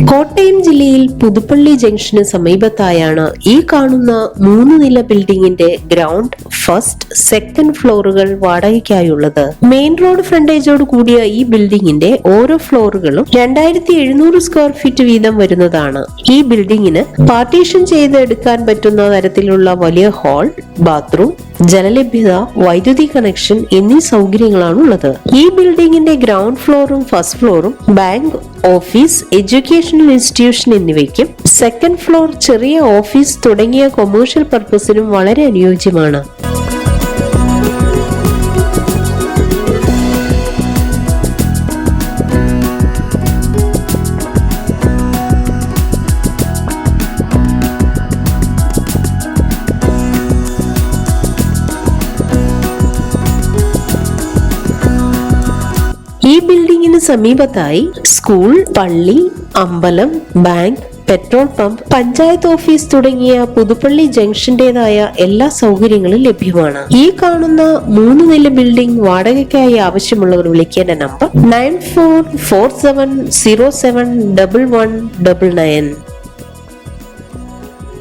കോട്ടയം ജില്ലയിൽ പുതുപ്പള്ളി ജംഗ്ഷന് സമീപത്തായാണ് ഈ കാണുന്ന 3 നില ബിൽഡിംഗിന്റെ ഗ്രൗണ്ട്, ഫസ്റ്റ്, സെക്കൻഡ് ഫ്ലോറുകൾ വാടകയ്ക്കായുള്ളത്. മെയിൻ റോഡ് ഫ്രണ്ടേജോട് കൂടിയ ഈ ബിൽഡിംഗിന്റെ ഓരോ ഫ്ലോറുകളും 2700 സ്ക്വയർ ഫീറ്റ് വീതം വരുന്നതാണ്. ഈ ബിൽഡിംഗിന് പാർട്ടീഷൻ ചെയ്ത് എടുക്കാൻ പറ്റുന്ന തരത്തിലുള്ള വലിയ ഹാൾ, ബാത്റൂം, ജലലഭ്യത, വൈദ്യുതി കണക്ഷൻ എന്നീ സൗകര്യങ്ങളാണ് ഉള്ളത്. ഈ ബിൽഡിംഗിന്റെ ഗ്രൗണ്ട് ഫ്ലോറും ഫസ്റ്റ് ഫ്ലോറും ബാങ്ക്, ഓഫീസ്, എഡ്യൂക്കേഷണൽ ഇൻസ്റ്റിറ്റ്യൂഷൻ എന്നിവയ്ക്കും, സെക്കൻഡ് ഫ്ലോർ ചെറിയ ഓഫീസ് തുടങ്ങിയ കൊമേഴ്ഷ്യൽ പർപ്പസിനും വളരെ അനുയോജ്യമാണ്. ഈ ബിൽഡിംഗിന് സമീപത്തായി സ്കൂൾ, പള്ളി, അമ്പലം, bank, petrol pump, panchayat office തുടങ്ങിയ പുതുപ്പള്ളി ജംഗ്ഷന്റേതായ എല്ലാ സൗകര്യങ്ങളും ലഭ്യമാണ്. ഈ കാണുന്ന 3 നില ബിൽഡിംഗ് വാടകയ്ക്കായി ആവശ്യമുള്ളവർ വിളിക്കേണ്ട നമ്പർ 9447071199.